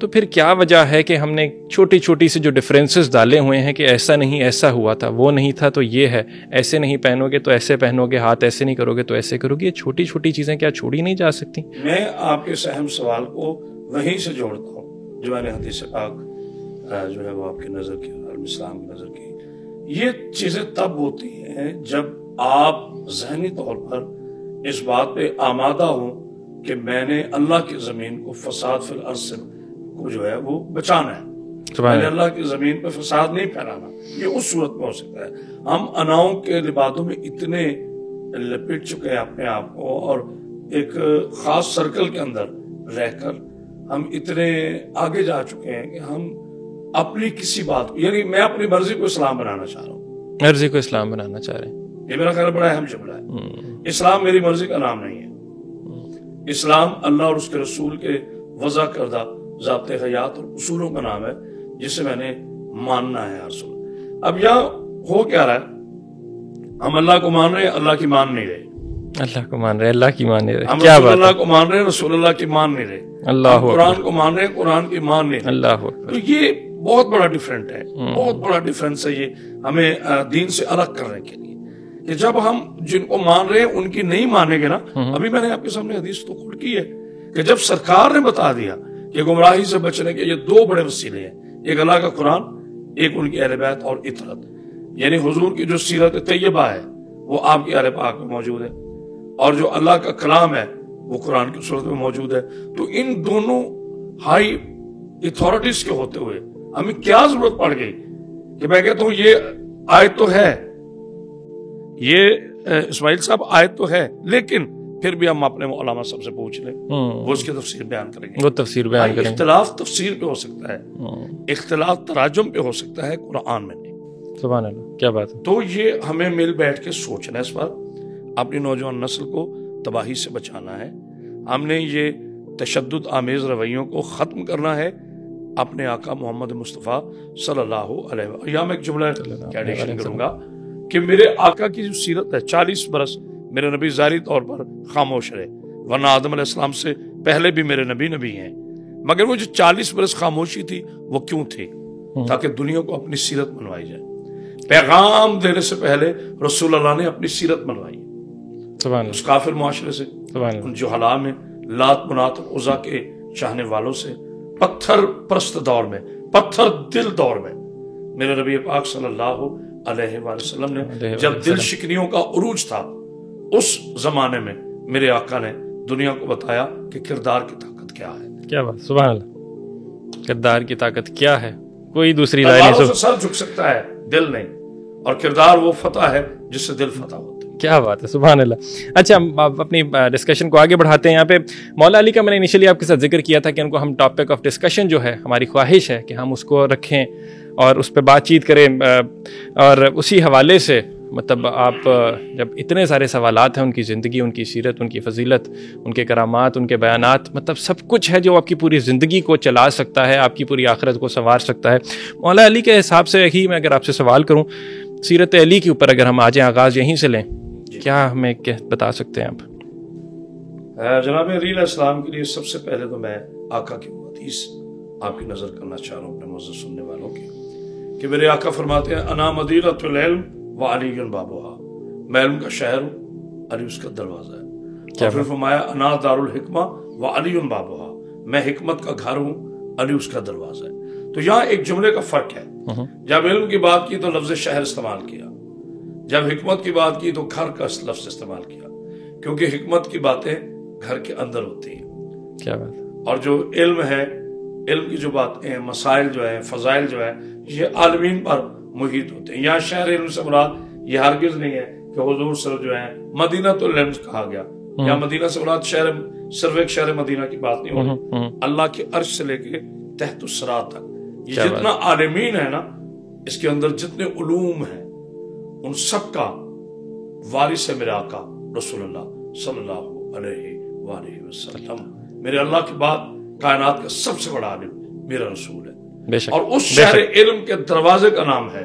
تو پھر کیا وجہ ہے کہ ہم نے چھوٹی چھوٹی سے جو ڈفرینسز ڈالے ہوئے ہیں کہ ایسا نہیں ایسا ہوا تھا، وہ نہیں تھا تو یہ ہے، ایسے نہیں پہنو گے تو ایسے پہنو گے، ہاتھ ایسے نہیں کرو گے تو ایسے کرو گے، یہ چھوٹی چھوٹی چیزیں کیا چھوڑی نہیں جا سکتی؟ میں آپ کے اس اہم سوال کو وہیں سے جوڑتا ہوں جو میں نے حدیث پاک جو ہے وہ آپ کی نظر کی، عالم اسلام کی نظر کی. یہ چیزیں تب ہوتی ہیں جب آپ ذہنی طور پر اس بات پہ آمادہ ہوں کہ میں نے اللہ کی زمین کو فساد فی الارض سے کو جو ہے وہ بچانا ہے، میں نے اللہ کی زمین پہ فساد نہیں پھیلانا. یہ اس صورت میں ہو سکتا ہے. ہم اناؤں کے لبادوں میں اتنے لپٹ چکے ہیں اپنے آپ کو، اور ایک خاص سرکل کے اندر رہ کر ہم اتنے آگے جا چکے ہیں کہ ہم اپنی کسی بات کو، یعنی میں اپنی مرضی کو اسلام بنانا چاہ رہا ہوں. مرضی کو اسلام بنانا چاہ رہے ہیں، یہ میرا خیال بڑا اہم جملہ ہے. اسلام میری مرضی کا نام نہیں ہے. اسلام اللہ اور اس کے رسول کے وضع کردہ ضابطۂ حیات اور اصولوں کا نام ہے جسے میں نے ماننا ہے. رسول اب یہاں ہو کیا رہا ہے؟ ہم اللہ کو مان رہے ہیں، اللہ کی مان نہیں رہے. اللہ کو مان رہے، اللہ کی مان نہیں رہے. ہم کیا رسول بات اللہ کو مان رہے ہیں، رسول اللہ کی مان نہیں رہے. اللہ قرآن کو مان رہے ہیں، قرآن کی مان نہیں رہے. اللہ اکبر. تو یہ بہت بڑا ڈفرینٹ ہے، بہت بڑا ڈفرینس ہے یہ ہمیں دین سے الگ کرنے کے لیے. کہ جب ہم جن کو مان رہے ہیں ان کی نہیں مانیں گے نا، ابھی میں نے آپ کے سامنے حدیث تو کھول کی ہے کہ جب سرکار نے بتا دیا کہ گمراہی سے بچنے کے یہ دو بڑے وسیلے ہیں، ایک اللہ کا قرآن، ایک ان کی اہل بیت اور اطرت، یعنی حضور کی جو سیرت طیبہ ہے وہ آپ کی اہل پاک میں موجود ہے، اور جو اللہ کا کلام ہے وہ قرآن کی صورت میں موجود ہے. تو ان دونوں ہائی اتھارٹیز کے ہوتے ہوئے ہمیں کیا ضرورت پڑ گئی کہ میں کہتا ہوں یہ آیت تو ہے، یہ اسماعیل صاحب آیت تو ہے، لیکن پھر بھی ہم اپنے علماء سب سے پوچھ لیں، وہ اس کی تفسیر بیان کریں گے. وہ تفسیر بیان کریں گے. اختلاف تفسیر پہ ہو سکتا ہے، اختلاف تراجم پہ ہو سکتا ہے، قرآن میں نہیں. سبحان اللہ، کیا بات ہے. تو یہ ہمیں مل بیٹھ کے سوچنا ہے اس پر، اپنی نوجوان نسل کو تباہی سے بچانا ہے. ہم نے یہ تشدد آمیز رویوں کو ختم کرنا ہے. اپنے آقا محمد مصطفیٰ صلی اللہ علیہ وسلم، یہاں میں ایک جملہ ایڈیشن کروں گا کہ میرے آقا کی جو سیرت ہے، 40 برس میرے نبی ظاہری طور پر خاموش رہے، ورنہ آدم علیہ السلام سے پہلے بھی میرے نبی ہیں، مگر وہ جو 40 برس خاموشی تھی وہ کیوں تھی؟ تاکہ دنیا کو اپنی سیرت منوائی جائے. پیغام دینے سے پہلے رسول اللہ نے اپنی سیرت منوائی. اس کافر معاشرے سے، ان جو حلا میں لات منات عزا کے چاہنے والوں سے، پتھر پرست دور میں، پتھر دل دور میں، میرے نبی پاک صلی اللہ علیہ وآلہ وسلم نے جب دل شکنیوں کا عروج تھا، اس زمانے میں میرے آقا نے دنیا کو بتایا کہ کردار کی طاقت کیا ہے. کیا بات، سبحان اللہ. کردار کی طاقت کیا ہے، کوئی دوسری رائے نہیں. سر جھک سکتا ہے، دل نہیں، اور کردار وہ فتح ہے جس سے دل فتح ہوتا ہے. کیا بات ہے، سبحان اللہ. اچھا، ہم اپنی ڈسکشن کو آگے بڑھاتے ہیں. یہاں پہ مولا علی کا میں نے انیشلی آپ کے ساتھ ذکر کیا تھا کہ ان کو ہم ٹاپک آف ڈسکشن جو ہے، ہماری خواہش ہے کہ ہم اس کو رکھیں اور اس پہ بات چیت کریں. اور اسی حوالے سے مطلب آپ جب اتنے سارے سوالات ہیں، ان کی زندگی، ان کی سیرت، ان کی فضیلت، ان کے کرامات، ان کے بیانات، مطلب سب کچھ ہے جو آپ کی پوری زندگی کو چلا سکتا ہے، آپ کی پوری آخرت کو سنوار سکتا ہے. مولا علی کے حساب سے ہی میں اگر آپ سے سوال کروں، سیرت علی کے اوپر اگر ہم آ جائیں، آغاز یہیں سے لیں، کیا ہمیں بتا سکتے ہیں آپ؟ جناب علی علیہ السلام کے لیے سب سے پہلے تو میں آقا کی حدیث آپ کی نظر کرنا چاہ رہا ہوں اپنے معزز سننے والوں کی، کہ میرے آقا فرماتے ہیں انا مدینۃ العلم وعلی بابھا، میں علم کا شہر ہوں، علی اس کا دروازہ ہے. اور پھر فرمایا انا دار الحکمہ وعلی بابھا، میں حکمت کا گھر ہوں، علی اس کا دروازہ ہے. تو یہاں ایک جملے کا فرق ہے. جب علم کی بات کی تو لفظ شہر استعمال کیا، جب حکمت کی بات کی تو گھر کا لفظ استعمال کیا، کیونکہ حکمت کی باتیں گھر کے اندر ہوتی ہیں. کیا بات. اور جو علم ہے، علم کی جو باتیں ہیں، مسائل جو ہیں، فضائل جو ہیں، یہ عالمین پر محیط ہوتے ہیں. یہاں شہر علم سے مراد یہ ہرگز نہیں ہے کہ حضور صرف جو ہے مدینہ تو العلم کہا گیا، یا مدینہ سے مراد شہر صرف ایک شہر مدینہ کی بات نہیں ہو رہی. اللہ کے عرش سے لے کے تحت الصراط تک یہ جتنا عالمین ہے نا، اس کے اندر جتنے علوم ہیں، ان سب کا وارث ہے میرے آقا رسول اللہ صلی اللہ علیہ وآلہ وسلم. میرے اللہ کے بعد کائنات کا سب سے بڑا عالم میرا رسول ہے، اور اس شہر علم کے دروازے کا نام ہے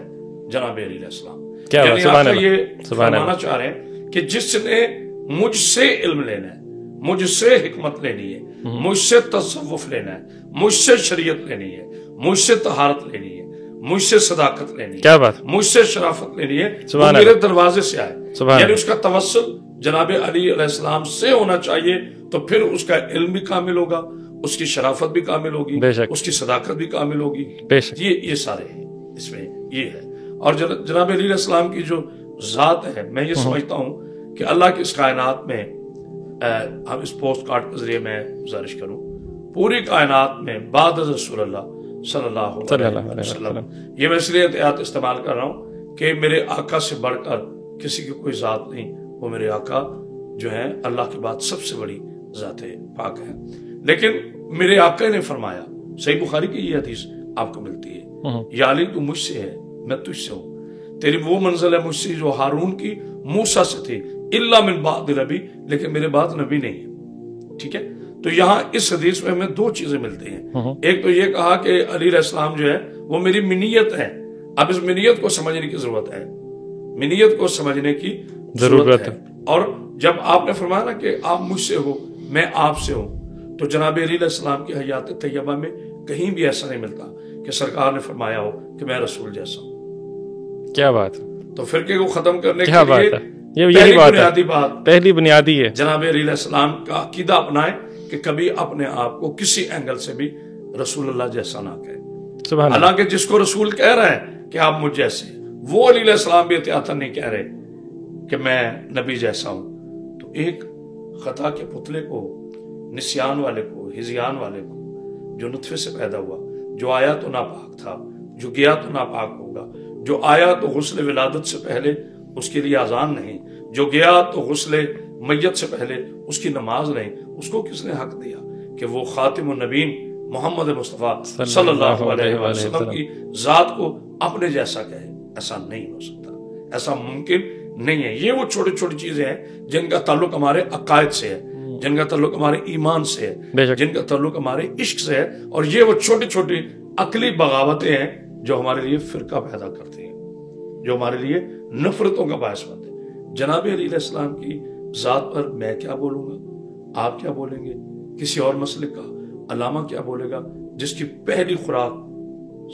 جناب علی علیہ السلام. یعنی آپ یہ فرمانا چاہ رہے ہیں کہ جس نے مجھ سے علم لینا ہے، مجھ سے حکمت لینی ہے، مجھ سے تصوف لینا ہے، مجھ سے شریعت لینی ہے، مجھ سے طہارت لینی ہے، مجھ سے صداقت لینی ہے، کیا بات، مجھ سے شرافت لینی ہے، وہ میرے دروازے سے آئے. یعنی اس کا توسل جناب علی علیہ السلام سے ہونا چاہیے، تو پھر اس کا علم بھی کامل ہوگا، اس کی شرافت بھی کامل ہوگی، اس کی صداقت بھی کامل ہوگی. یہ سارے ہیں اس میں یہ ہے. اور جناب علی علیہ السلام کی جو ذات ہے، میں یہ سمجھتا ہوں کہ اللہ کی اس کائنات میں، ہم اس پوسٹ کارڈ کے ذریعے میں گزارش کروں، پوری کائنات میں بعد رسول اللہ صلی اللہ علیہ وسلم، یہ میں اس لیے احتیاط استعمال کر رہا ہوں کہ میرے آقا سے بڑھ کر کسی کی کوئی ذات نہیں. وہ میرے آقا جو ہے اللہ کے بعد سب سے بڑی ذات پاک ہے. لیکن میرے آقا نے فرمایا، صحیح بخاری کی یہ حدیث آپ کو ملتی ہے، یا علی تو مجھ سے ہے، میں تجھ سے ہوں. تیری وہ منزل ہے مجھ سے جو ہارون کی موسیٰ سے تھی، الا من بعد نبی، لیکن میرے بعد نبی نہیں ہے. ٹھیک ہے، تو یہاں اس حدیث میں ہمیں دو چیزیں ملتی ہیں. ایک تو یہ کہا کہ علی علیہ السلام جو ہے وہ میری منیت ہے. اب اس منیت کو سمجھنے کی ضرورت ہے، منیت کو سمجھنے کی ضرورت ہے. اور جب آپ نے فرمایا نا کہ آپ مجھ سے ہو، میں آپ سے ہوں، تو جناب علی علیہ السلام کی حیات طیبہ میں کہیں بھی ایسا نہیں ملتا کہ سرکار نے فرمایا ہو کہ میں رسول جیسا ہوں. کیا بات. تو فرقے کو ختم کرنے کے لیے یہی بات پہلی بنیادی ہے، جناب علی علیہ السلام کا عقیدہ اپنائے کہ کبھی اپنے آپ کو کسی اینگل سے بھی رسول اللہ جیسا نہ کہے. حالانکہ جس کو رسول کہہ رہا ہے کہ آپ مجھ جیسے، وہ علی علیہ السلام بھی احتیاطاً نہیں کہہ رہے کہ میں نبی جیسا ہوں. تو ایک خطا کے پتلے کو، نسیان والے کو، ہزیان والے کو، جو نطفے سے پیدا ہوا، جو آیا تو ناپاک تھا، جو گیا تو ناپاک ہوگا، جو آیا تو غسل ولادت سے پہلے اس کے لیے اذان نہیں، جو گیا تو غسل میت سے پہلے اس کی نماز نہیں، اس کو کس نے حق دیا کہ وہ خاتم النبیین محمد مصطفیٰ صلی اللہ علیہ وسلم کی ذات کو اپنے جیسا کہے؟ ایسا نہیں ہو سکتا، ایسا ممکن نہیں ہے. یہ وہ چھوٹی چھوٹی چیزیں ہیں جن کا تعلق ہمارے عقائد سے ہے، جن کا تعلق ہمارے ایمان سے ہے، جن کا تعلق ہمارے عشق سے ہے. اور یہ وہ چھوٹی چھوٹی عقلی بغاوتیں ہیں جو ہمارے لیے فرقہ پیدا کرتی ہیں، جو ہمارے لیے نفرتوں کا باعث بنتے ہیں. جناب علی علیہ السلام کی ذات پر میں کیا بولوں گا، آپ کیا بولیں گے، کسی اور مسلک کا علامہ کیا بولے گا جس کی پہلی خوراک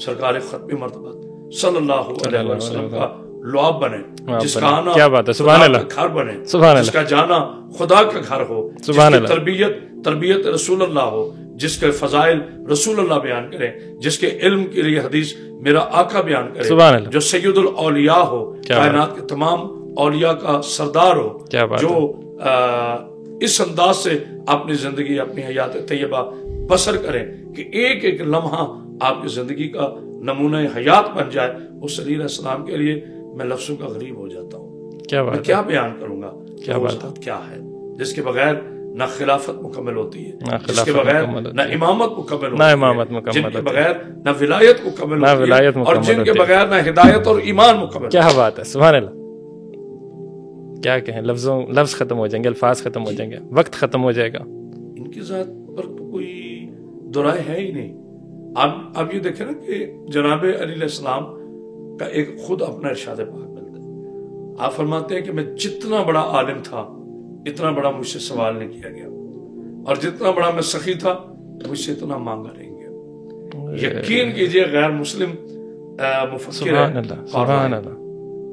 سرکار ختم مرتبہ صلی اللہ علیہ وسلم کا لعاب بنے، جس کا آنا خدا کا گھر بنے، جس کا جانا خدا کا گھر ہو، جس کی تربیت رسول اللہ ہو، جس کے فضائل رسول اللہ بیان کریں، جس کے علم کے لیے حدیث میرا آقا بیان کرے، جو سید الاولیاء ہو، کائنات کے تمام اولیاء کا سردار ہو، جو اس انداز سے اپنی زندگی، اپنی حیات طیبہ بسر کریں کہ ایک ایک لمحہ آپ کی زندگی کا نمونہ حیات بن جائے. اس علی علیہ السلام کے لیے میں لفظوں کا غریب ہو جاتا ہوں. میں کیا بیان کروں گا، کیا ہے جس کے بغیر نہ خلافت مکمل ہوتی ہے، جس کے بغیر نہ امامت مکمل ہوتی ہے، جن کے بغیر نہ ولایت مکمل ہوتی ہے، اور جن کے بغیر نہ ہدایت اور ایمان مکمل. کیا بات ہے، سبحان اللہ. کیا کہیں، لفظ ختم ہو جائیں گے، الفاظ ختم ہو جائیں گے، وقت ختم ہو جائے گا. ان کی ذات پر کوئی دورائے ہے ہی نہیں. اب یہ دیکھیں نا کہ جناب علی علیہ السلام کا ایک خود اپنا ارشاد پاک ملتا ہے. آپ فرماتے ہیں کہ میں جتنا بڑا عالم تھا اتنا بڑا مجھ سے سوال نہیں کیا گیا، اور جتنا بڑا میں سخی تھا مجھ سے اتنا مانگا نہیں گیا. یقین کیجئے غیر مسلم مفکر ہے،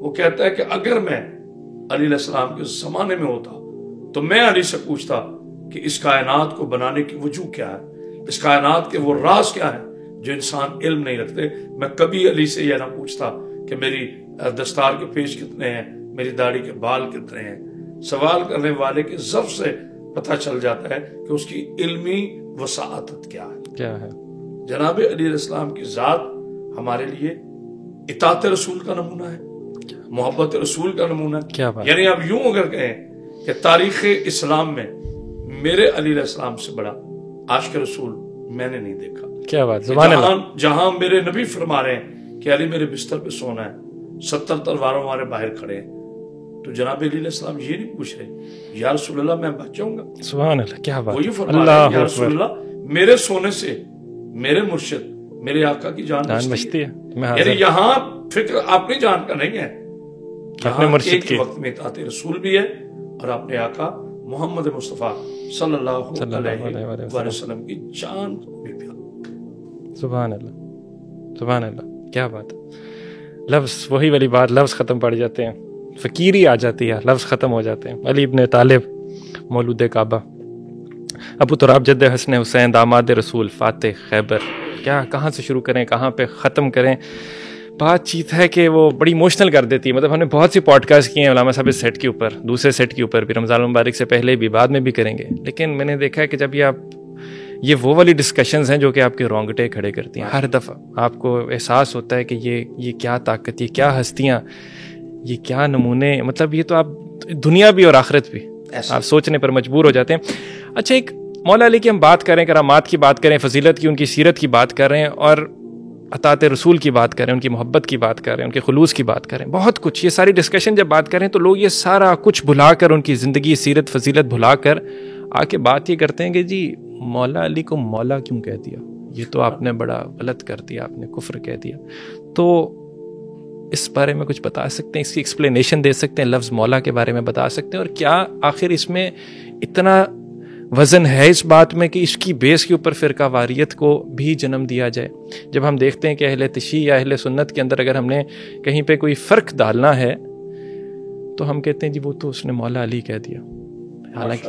وہ کہتا ہے کہ اگر میں علی علیہ السلام کے زمانے میں ہوتا تو میں علی سے پوچھتا کہ اس کائنات کو بنانے کی وجوہ کیا ہے، اس کائنات کے وہ راز کیا ہے جو انسان علم نہیں رکھتے. میں کبھی علی سے یہ نہ پوچھتا کہ میری دستار کے پیچ کتنے ہیں، میری داڑھی کے بال کتنے ہیں. سوال کرنے والے کے ضبط سے پتہ چل جاتا ہے کہ اس کی علمی وساعت کیا ہے. جناب علی علیہ السلام کی ذات ہمارے لیے اطاعت رسول کا نمونہ ہے، محبت رسول کا نمونہ ہے. یعنی آپ یوں اگر کہیں کہ تاریخ اسلام میں میرے علی علیہ السلام سے بڑا عاشق رسول میں نے نہیں دیکھا. کیا بات، سبحان اللہ. جہاں میرے نبی فرما رہے ہیں کہ علی میرے بستر پہ سونا ہے، 70 تلواروں ہمارے باہر کھڑے ہیں، تو جناب علی علیہ السلام یہ نہیں پوچھ رہے یا رسول اللہ میں بچ جاؤں گا. سبحان اللہ، کیا بات. وہی فرما رہے ہیں یا رسول اللہ میرے سونے سے میرے مرشد میرے آقا کی جان بچتی ہے. یعنی یہاں فکر اپنی جان کا نہیں ہے، اپنے مرشد کی وقت میں اطاعت رسول بھی ہے اور اپنے آقا محمد مصطفیٰ صلی اللہ علیہ وسلم کی جان کو بھی پیار. سبحان اللہ سبحان اللہ, کیا بات ہے. لفظ وہی والی بات, لفظ ختم پڑ جاتے ہیں, فقیری آ جاتی ہے, لفظ ختم ہو جاتے ہیں. علی ابن طالب مولود کعبہ, ابو تراب جد حسن حسین داماد رسول فاتح خیبر. کیا کہاں سے شروع کریں, کہاں پہ ختم کریں. بات چیت ہے کہ وہ بڑی ایموشنل کر دیتی ہے. مطلب ہم نے بہت سی پوڈ کاسٹ کیے ہیں علامہ صاحب اس سیٹ کے اوپر, دوسرے سیٹ کے اوپر بھی, رمضان المبارک سے پہلے بھی, بعد میں بھی کریں گے. لیکن میں نے دیکھا ہے کہ جب یہ وہ والی ڈسکشنز ہیں جو کہ آپ کے رونگٹے کھڑے کرتی ہیں. ہر دفعہ آپ کو احساس ہوتا ہے کہ یہ کیا طاقت, یہ کیا ہستیاں, یہ کیا نمونے. مطلب یہ تو آپ دنیا بھی اور آخرت بھی آپ سوچنے پر مجبور ہو جاتے ہیں. اچھا, ایک مولا علی کی ہم بات کریں, کرامات کی بات کریں, فضیلت کی, ان کی سیرت کی بات کر رہے ہیں, اور اطاعت رسول کی بات کریں, ان کی محبت کی بات کریں, ان کے خلوص کی بات کریں, بہت کچھ. یہ ساری ڈسکشن جب بات کریں تو لوگ یہ سارا کچھ بھلا کر, ان کی زندگی, سیرت, فضیلت بھلا کر آ کے بات یہ کرتے ہیں کہ جی مولا علی کو مولا کیوں کہہ دیا, یہ تو آپ نے بڑا غلط کر دیا, آپ نے کفر کہہ دیا. تو اس بارے میں کچھ بتا سکتے ہیں, اس کی ایکسپلینیشن دے سکتے ہیں, لفظ مولا کے بارے میں بتا سکتے ہیں, اور کیا آخر اس میں اتنا وزن ہے اس بات میں کہ اس کی بیس کے اوپر فرقہ واریت کو بھی جنم دیا جائے. جب ہم دیکھتے ہیں کہ اہل تشیع یا اہل سنت کے اندر اگر ہم نے کہیں پہ کوئی فرق ڈالنا ہے تو ہم کہتے ہیں جی وہ تو اس نے مولا علی کہہ دیا. حالانکہ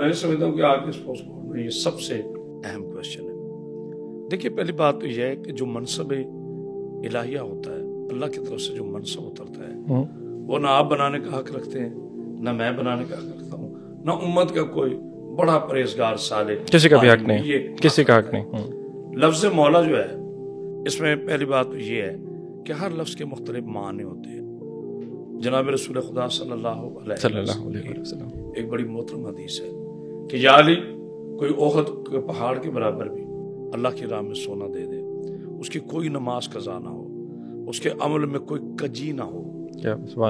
میں سمجھتا ہوں کہ آج کے اس پوسٹ میں یہ سب سے اہم کوشچن ہے. دیکھیے, پہلی بات تو یہ ہے کہ جو منصب الہیہ ہوتا ہے, اللہ کی طرف سے جو منصب اترتا ہے, وہ نہ آپ بنانے کا حق رکھتے ہیں, نہ میں بنانے کا حق رکھتا ہوں, نہ امت کا کوئی بڑا پرہیزگار صالح, کسی کا بھی حق نہیں, کسی کا حق نہیں. لفظ مولا جو ہے, اس میں پہلی بات تو یہ ہے کہ ہر لفظ کے مختلف معنی ہوتے ہیں. جناب رسول خدا صلی اللہ علیہ وسلم ایک بڑی محترم حدیث ہے کہ یا علی, کوئی احد کے پہاڑ کے برابر بھی اللہ کی راہ میں سونا دے دے, اس کی کوئی نماز قضا نہ ہو, اس کے عمل میں کوئی کجی نہ ہو,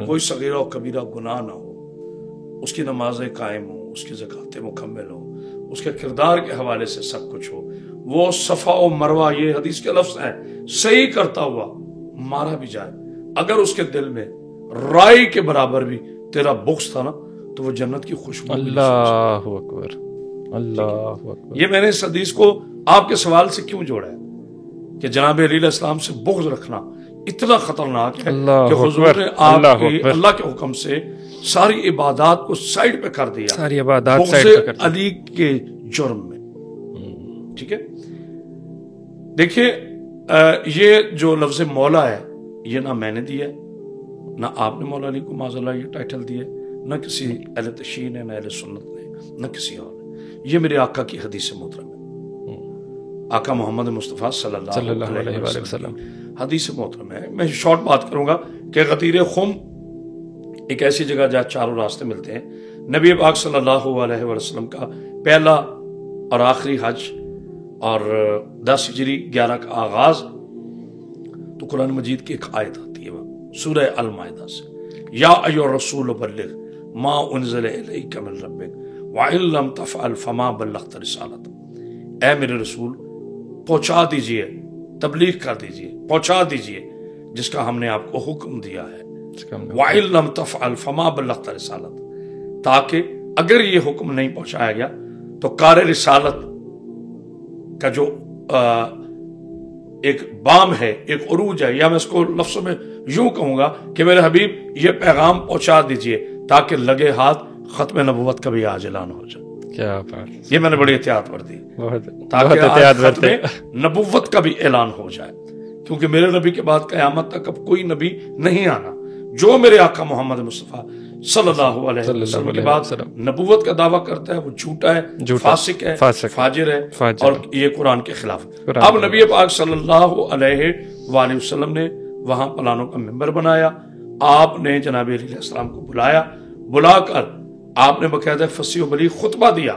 کوئی صغیرہ و کبیرہ گناہ نہ ہو, اس کی نمازیں قائم ہوں, اس کی زکاتیں مکمل ہوں, اس کے کردار کے حوالے سے سب کچھ ہو, وہ صفا و مروہ, یہ حدیث کے لفظ ہیں, صحیح کرتا ہوا مارا بھی جائے, اگر اس کے دل میں رائی کے برابر بھی تیرا بغض تھا نا, تو وہ جنت کی خوشبو. اللہ اکبر, اللہ اکبر. یہ میں نے اس حدیث کو آپ کے سوال سے کیوں جوڑا ہے کہ جناب علیہ السلام سے بغض رکھنا اتنا خطرناک ہے کہ حضور نے اللہ کے حکم سے ساری عبادات کو سائڈ پہ کر دیا, ساری عبادات بغض علی کے جرم میں. ٹھیک ہے, دیکھیے یہ جو لفظ مولا ہے, یہ نہ میں نے دیا, نہ آپ نے مولا علی کو معاذ اللہ یہ ٹائٹل دیا, نہ کسی اہل تشیع نے, نہ اہل سنت نے, نہ کسی اور نے. یہ میرے آقا کی حدیث محترم ہے, آقا محمد مصطفیٰ صلی اللہ علیہ وسلم حدیث محترم ہے. میں شارٹ بات کروں گا کہ غدیر خم ایک ایسی جگہ جہاں چاروں راستے ملتے ہیں. نبی پاک صلی اللہ علیہ وسلم کا پہلا اور آخری حج اور 10 ہجری 11 کا آغاز, تو قرآن مجید کی ایک آیت آتی ہے سورہ المائدہ سے, یا ایھا الرسول بلغ ما انزل الیک من ربک وان لم تفعل فما بلغت رسالتہ. اے میرے رسول, پہنچا دیجئے, تبلیغ کر دیجئے, پہنچا دیجئے جس کا ہم نے آپ کو حکم دیا ہے. وان لم تفعل فما بلغت رسالتہ, تاکہ اگر یہ حکم نہیں پہنچایا گیا تو کار رسالت کا جو ایک بام ہے, ایک عروج ہے, یا میں اس کو لفظوں میں یوں کہوں گا کہ میرے حبیب یہ پیغام پہنچا دیجئے تاکہ لگے ہاتھ ختم نبوت کا بھی آج اعلان ہو جائے. کیا بات, یہ میں نے بڑی احتیاط برتی تاکہ آج ختم نبوت کا بھی اعلان ہو جائے, کیونکہ میرے نبی کے بعد قیامت تک اب کوئی نبی نہیں آنا. جو میرے آقا محمد مصطفیٰ صلی اللہ علیہ وسلم کے بعد نبوت کا دعویٰ کرتا ہے وہ جھوٹا ہے, فاسق ہے, فاجر ہے, اور یہ قرآن کے خلاف. اب نبی پاک صلی اللہ علیہ وآلہ وسلم نے وہاں پلانوں کا ممبر بنایا. آپ نے جناب علیہ السلام کو بلایا, بلا کر آپ نے باقاعدہ فصیح و بلیغ خطبہ دیا,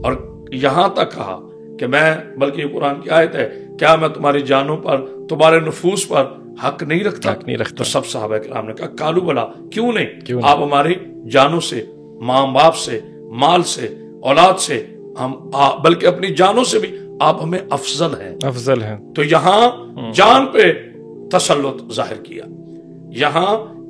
اور یہاں تک کہا کہ میں, بلکہ یہ قرآن کی آیت ہے, کیا میں تمہاری جانوں پر, تمہارے نفوس پر حق نہیں رکھتا؟ تو سب صحابہ کرام نے کہا کالو بلا, کیوں نہیں, آپ ہماری جانوں سے, ماں باپ سے, مال سے, اولاد سے, ہم بلکہ اپنی جانوں سے بھی آپ ہمیں افضل ہیں. تو یہاں جان پہ تسلط ظاہر کیا, یہاں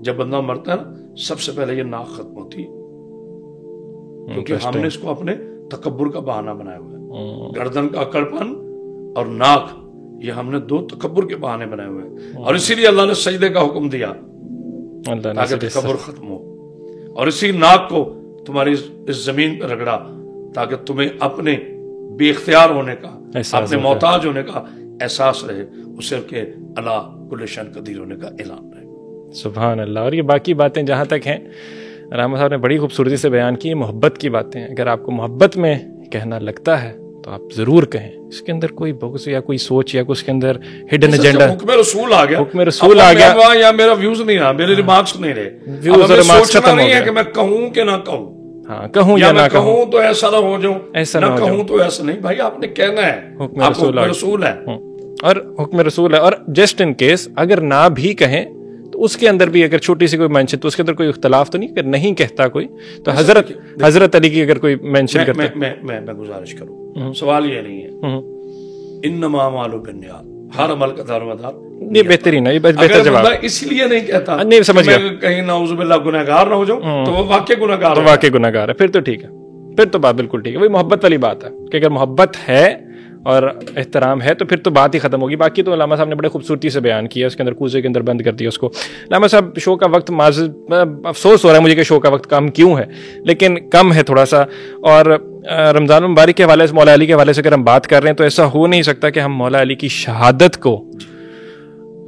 جب بندہ مرتا ہے نا سب سے پہلے یہ ناک ختم ہوتی ہے، کیونکہ ہم نے اس کو اپنے تکبر کا بہانہ بنایا ہوا ہے. گردن کا اکڑپن اور ناک، یہ ہم نے دو تکبر کے بہانے بنائے ہوئے ہیں، اور اسی لیے اللہ نے سجدے کا حکم دیا تاکہ تکبر ختم ہو، اور اسی ناک کو تمہاری اس زمین پہ رگڑا تاکہ تمہیں اپنے بے اختیار ہونے کا، اپنے محتاج ہونے کا احساس رہے، اسے کہ اللہ کل شان قدیر ہونے کا اعلان رہے. سبحان اللہ. اور یہ باقی باتیں جہاں تک ہیں علامہ صاحب نے بڑی خوبصورتی سے بیان کی. محبت کی باتیں، اگر آپ کو محبت میں کہنا لگتا ہے تو آپ ضرور کہیں. اس کے اندر کوئی بغض یا کوئی سوچ یا اس کے اندر ہڈن ایجنڈا، حکم رسول آ گیا، حکم رسول آ گیا، یا میرا ویوز نہیں رہا، میرے ریمارکس نہیں رہے، ویوز اور ریمارکس ختم ہو گئے کہ میں کہوں کہ نہ کہوں، ہاں کہوں یا نہ کہوں، تو ایسا نہ ہو جاؤں، ایسا نہ کہوں تو ایسا نہیں. بھائی آپ نے کہنا ہے، حکم رسول ہے، اور حکم رسول ہے. اور جسٹ ان کیس اگر نہ بھی کہیں تو اس کے اندر بھی اگر چھوٹی سی کوئی مینشن، تو اس کے اندر کوئی اختلاف تو نہیں، اگر نہیں کہتا کوئی تو حضرت علی کی اگر کوئی مینشن کرتا ہے. میں گزارش کروں، سوال یہ نہیں ہے انما اعمال بالنیات، ہر عمل کا دار و مدار یہ بہترین ہے، یہ بہتر جواب. اس لیے نہیں کہتا نہیں سمجھ گیا، کہیں نعوذ باللہ گنہگار نہ ہو جاؤں تو وہ واقعی گنہگار، تو واقعی گنہگار ہے، پھر تو ٹھیک ہے، پھر تو بات بالکل ٹھیک ہے. وہی محبت والی بات ہے کہ اگر محبت ہے اور احترام ہے تو پھر تو بات ہی ختم ہوگی. باقی تو علامہ صاحب نے بڑے خوبصورتی سے بیان کیا، اس کے اندر کوزے کے اندر بند کر دیا اس کو. علامہ صاحب شو کا وقت افسوس ہو رہا ہے مجھے کہ شو کا وقت کم کیوں ہے، لیکن کم ہے تھوڑا سا. اور رمضان المبارک کے حوالے سے، مولا علی کے حوالے سے اگر ہم بات کر رہے ہیں تو ایسا ہو نہیں سکتا کہ ہم مولا علی کی شہادت کو،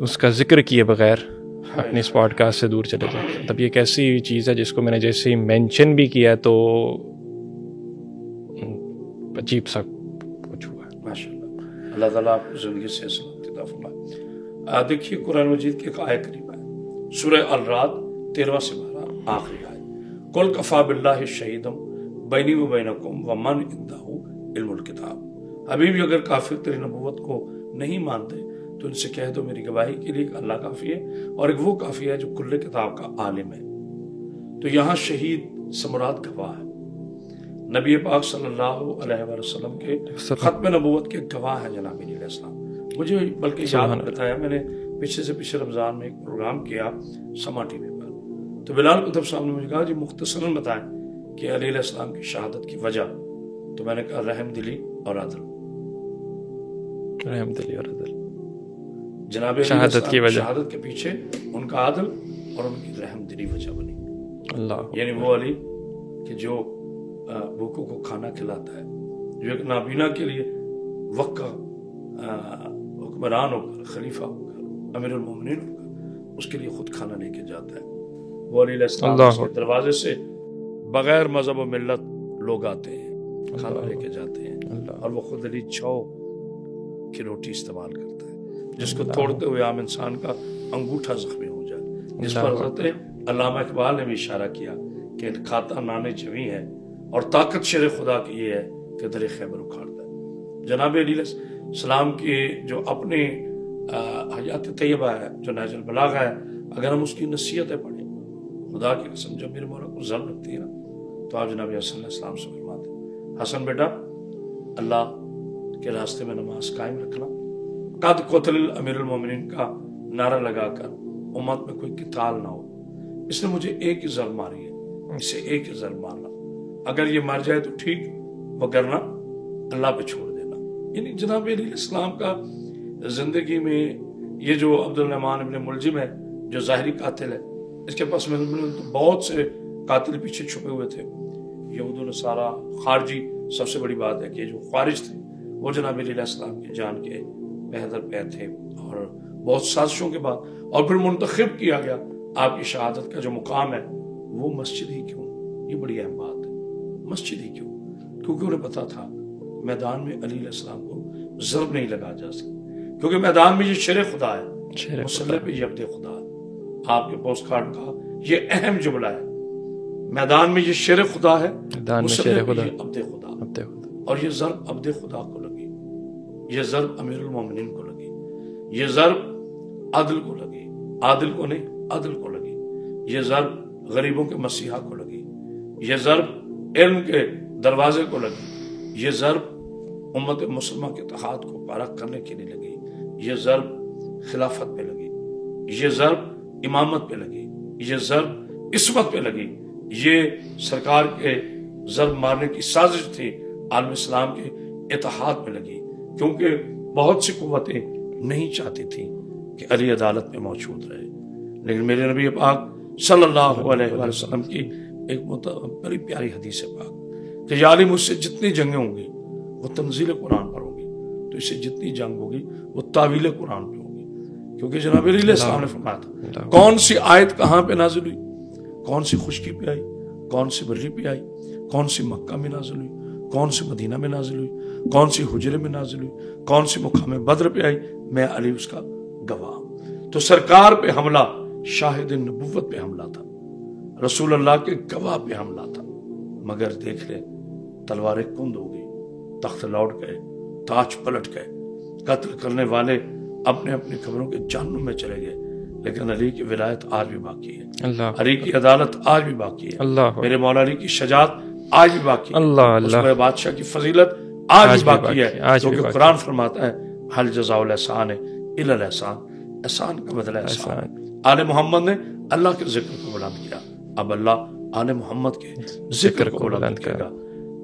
اس کا ذکر کیے بغیر اپنی اس پوڈ کاسٹ سے دور چلے جائیں. مطلب یہ ایک ایسی چیز ہے جس کو میں نے جیسے ہی مینشن بھی کیا تو عجیب سا کچھ ہوا. ماشاء اللہ، اللہ تعالیٰ آپ کو زندگی سے سلامتی عطا فرمائے. دیکھیے قرآن مجید کے ایک آیت قریب ہے، سورہ الرعد 13 سے 12 آخری آیت، قل کفی باللہ شہیدا بینی و بینکم ومن عندہ علم الکتاب. حبیبی اگر کافر تیری نبوت کو نہیں مانتے تو ان سے کہہ دو میری گواہی کے لیے کہ اللہ کافی ہے، اور ایک وہ کافی ہے جو کل کتاب کا عالم ہے. تو یہاں شہید سے مراد گواہ ہے. نبی پاک صلی اللہ علیہ وسلم کے ختم نبوت کے گواہ ہیں جناب علیہ السلام. مجھے بلکہ یاد بتایا، میں نے پیچھے سے پیچھے رمضان میں ایک پروگرام کیا سما ٹی وی پر، تو بلال قطب صاحب نے مجھے کہا جی مختصراً بتائیں کہ علیہ السلام کی شہادت کی وجہ. تو میں نے کہا رحم دلی اور عدل. رحم دلی اور عدل، جناب شہادت کی وجہ، شہادت کے پیچھے ان کا عدل اور ان کی رحم دلی وجہ بنی. اللہ، یعنی وہ علی کہ جو بھوکوں کو کھانا کھلاتا ہے، جو ایک نابینا کے لیے وقت کا حکمران ہو کر، خلیفہ ہو کر، امیر المومنین ہو کر اس کے لیے خود کھانا لے کے جاتا ہے. وہ علیہ السلام کے دروازے سے بغیر مذہب و ملت لوگ آتے ہیں، کھانا لے کے جاتے ہیں، اور وہ خود علی چھو کی روٹی استعمال کرتا ہے جس کو توڑتے ہوئے عام انسان کا انگوٹھا زخمی ہو جائے، جس پر حضرت علامہ اقبال نے بھی اشارہ کیا کہ کھاتا نان جویں ہے اور طاقت شیر خدا کی یہ ہے کہ در خیبر اکھاڑتا ہے. جناب علیہ السلام کی جو اپنی حیات طیبہ ہے، جو نہج البلاغہ ہے، اگر ہم اس کی نصیحتیں پڑھیں، خدا کی قسم جب میرے مولا کو ظلم لگتی ہے نا تو آپ جناب حسن علیہ السلام سے فرماتے ہیں، حسن بیٹا اللہ کے راستے میں نماز قائم رکھنا. قد قتل امیر المومنین کا نعرہ لگا کر امت میں کوئی قتال نہ ہو. اس نے مجھے ایک ہی ضرب ماری ہے، اسے ایک ہی ضرب مارنا، اگر یہ مر جائے تو ٹھیک، وگرنہ اللہ پہ چھوڑ دینا. یعنی جناب علیہ السلام کا زندگی میں یہ جو عبدالرحمن ابن ملجم ہے جو ظاہری قاتل ہے، اس کے پاس بہت سے قاتل پیچھے چھپے ہوئے تھے، یہود و نصارہ، خارجی. سب سے بڑی بات ہے کہ جو خارج تھے وہ جناب علیہ السلام کی جان کے بہتر پہ تھے، اور بہت سازشوں کے بعد اور پھر منتخب کیا گیا. آپ کی شہادت کا جو مقام ہے وہ مسجد ہی کیوں؟ یہ بڑی اہم بات ہے، مسجد ہی کیوں؟ کیونکہ انہیں پتا تھا میدان میں علی علیہ السلام کو ضرب نہیں لگا جا سکتا، کیونکہ میدان میں یہ شیر خدا ہے، مسلح پہ یہ عبد خدا ہے. آپ کے پوسٹ کارڈ کا یہ اہم جملہ ہے، میدان میں یہ شیر خدا ہے، مسلح پہ یہ عبد خدا. اور یہ ضرب عبد خدا کو لگی، یہ ضرب امیر المومنین کو لگی، یہ ضرب عدل کو لگی، عادل کو نہیں عدل کو لگی، یہ ضرب غریبوں کے مسیحا کو لگی، یہ ضرب علم کے دروازے کو لگی، یہ ضرب امت مسلمہ کے اتحاد کو پارک کرنے کے لیے لگی، یہ ضرب خلافت پہ لگی، یہ ضرب امامت پہ لگی، یہ ضرب اس وقت پہ لگی، یہ سرکار کے ضرب مارنے کی سازش تھی، عالم اسلام کے اتحاد میں لگی، کیونکہ بہت سی قوتیں نہیں چاہتی تھیں کہ علی عدالت میں موجود رہے، لیکن میرے نبی پاک صلی اللہ علیہ وآلہ وسلم کی ایک بڑی پیاری حدیث پاک کہ یا علی مجھ سے جتنی جنگیں ہوں گی وہ تنزیل قرآن پر ہوگی، تو اس سے جتنی جنگ ہوگی وہ تعویل قرآن پہ ہوگی، کیونکہ جناب علیہ السلام نے فرمایا تھا کون سی آیت کہاں پہ نازل ہوئی، کون سی خشکی پہ آئی، کون سی بری پہ آئی، کون سی مکہ میں نازل ہوئی، کون سی مدینہ میں نازل ہوئی، کون سی حجرے میں نازل ہوئی، کون سی مقام بدر پہ آئی، میں علی اس کا گواہ۔ تو سرکار پہ حملہ شاہد نبوت پہ حملہ تھا، رسول اللہ کے گواہ پہ حملہ تھا، مگر دیکھ لے تلواریں کند ہو گئی، تخت لوٹ گئے، تاج پلٹ گئے، قتل کرنے والے اپنے اپنی قبروں کے جہنم میں چلے گئے، لیکن علی کی ولایت آج بھی باقی ہے، علی کی عدالت آج بھی باقی ہے، میرے مولا علی کی شجاعت آج بھی باقی ہے، اس میں بادشاہ کی فضیلت آج بھی باقی ہے، کیونکہ قرآن فرماتا ہے حل جزاء الاحسان الا الاحسان، احسان کا بدلہ احسان۔ آل محمد نے اللہ کے ذکر کو بلند کیا، اب اللہ آل محمد کے ذکر کو بلند کرے گا۔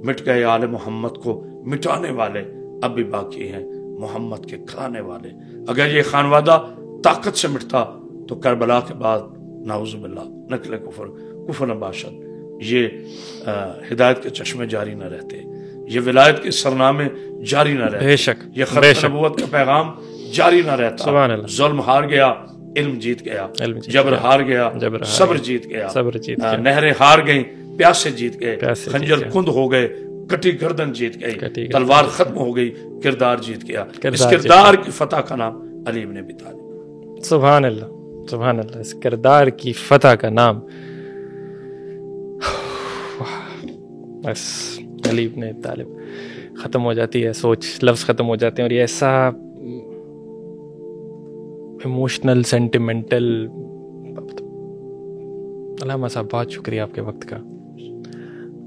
مٹ گئے آل محمد کو مٹانے والے، اب بھی باقی ہیں محمد کے کھانے والے۔ اگر یہ خانوادہ طاقت سے مٹتا تو کربلا کے بعد نعوذ باللہ نقل کفر نباشد، یہ ہدایت کے چشمے جاری نہ رہتے، یہ ولایت کے سرنامے جاری نہ رہتے، بے شک یہ ختم نبوت کا پیغام جاری نہ رہتا۔ سبحان اللہ۔ ظلم ہار گیا، علم جیت گیا، جبر ہار گیا، صبر جیت گیا، نہریں ہار گئیں، پیاسے جیت گئے، خنجر کند ہو گئے، کٹی گردن جیت گئی، تلوار ختم ہو گئی، کردار جیت گیا۔ اس کردار کی فتح کا نام علی ابن ابی طالب۔ سبحان اللہ، سبحان اللہ، اس کردار کی فتح کا نام بس علی ابن ابی طالب۔ ختم ہو جاتی ہے سوچ، لفظ ختم ہو جاتے ہیں، اور یہ ایسا ایموشنل سینٹیمنٹل۔ علامہ صاحب بہت شکریہ آپ کے وقت کا،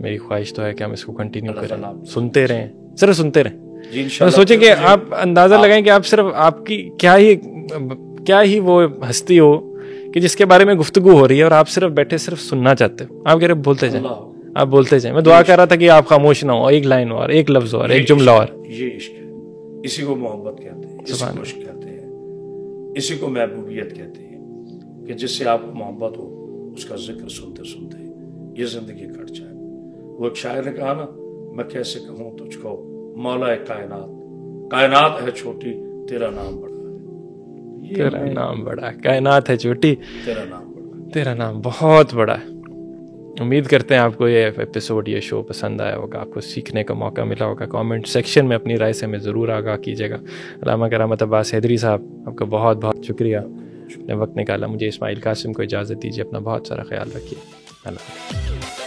میری خواہش تو ہے کہ ہم اس کو کنٹینیو کریں، سنتے رہیں، صرف سنتے رہیں۔ سوچیں کہ آپ اندازہ لگائیں کہ آپ صرف آپ کی کیا ہی وہ ہستی ہو کہ جس کے بارے میں گفتگو ہو رہی ہے اور آپ صرف بیٹھے صرف سننا چاہتے ہو، آپ کہہ رہے بولتے جائیں، آپ بولتے جائیں۔ میں دعا کر رہا تھا کہ آپ خاموش نہ ہو، ایک لائن اور ایک لفظ اور ایک جملہ اور۔ یہ عشق ہے، اسی کو محبت کہتے ہیں، اسی کو عشق کہتے ہیں، اسی کو محبوبیت کہتے ہیں، کہ جس سے آپ کو محبت ہو اس کا ذکر سنتے سنتے یہ زندگی کٹ جائے۔ وہ ایک شاعر نے کہا نا، میں کیسے کہوں تجھ کو مولا کائنات، کائنات ہے چھوٹی تیرا نام بڑا ہے، تیرا نام بڑا ہے، کائنات ہے چھوٹی تیرا نام بڑا ہے، تیرا نام بہت بڑا ہے۔ امید کرتے ہیں آپ کو یہ ایپیسوڈ، یہ شو پسند آیا ہوگا، آپ کو سیکھنے کا موقع ملا ہوگا۔ کامنٹ سیکشن میں اپنی رائے سے ہمیں ضرور آگاہ کیجیے گا۔ علامہ کرامت عباس حیدری صاحب، آپ کا بہت بہت شکریہ، اپنے وقت نکالا۔ مجھے اسماعیل قاسم کو اجازت دیجیے، اپنا بہت سارا خیال رکھیے، اللہ حافظ۔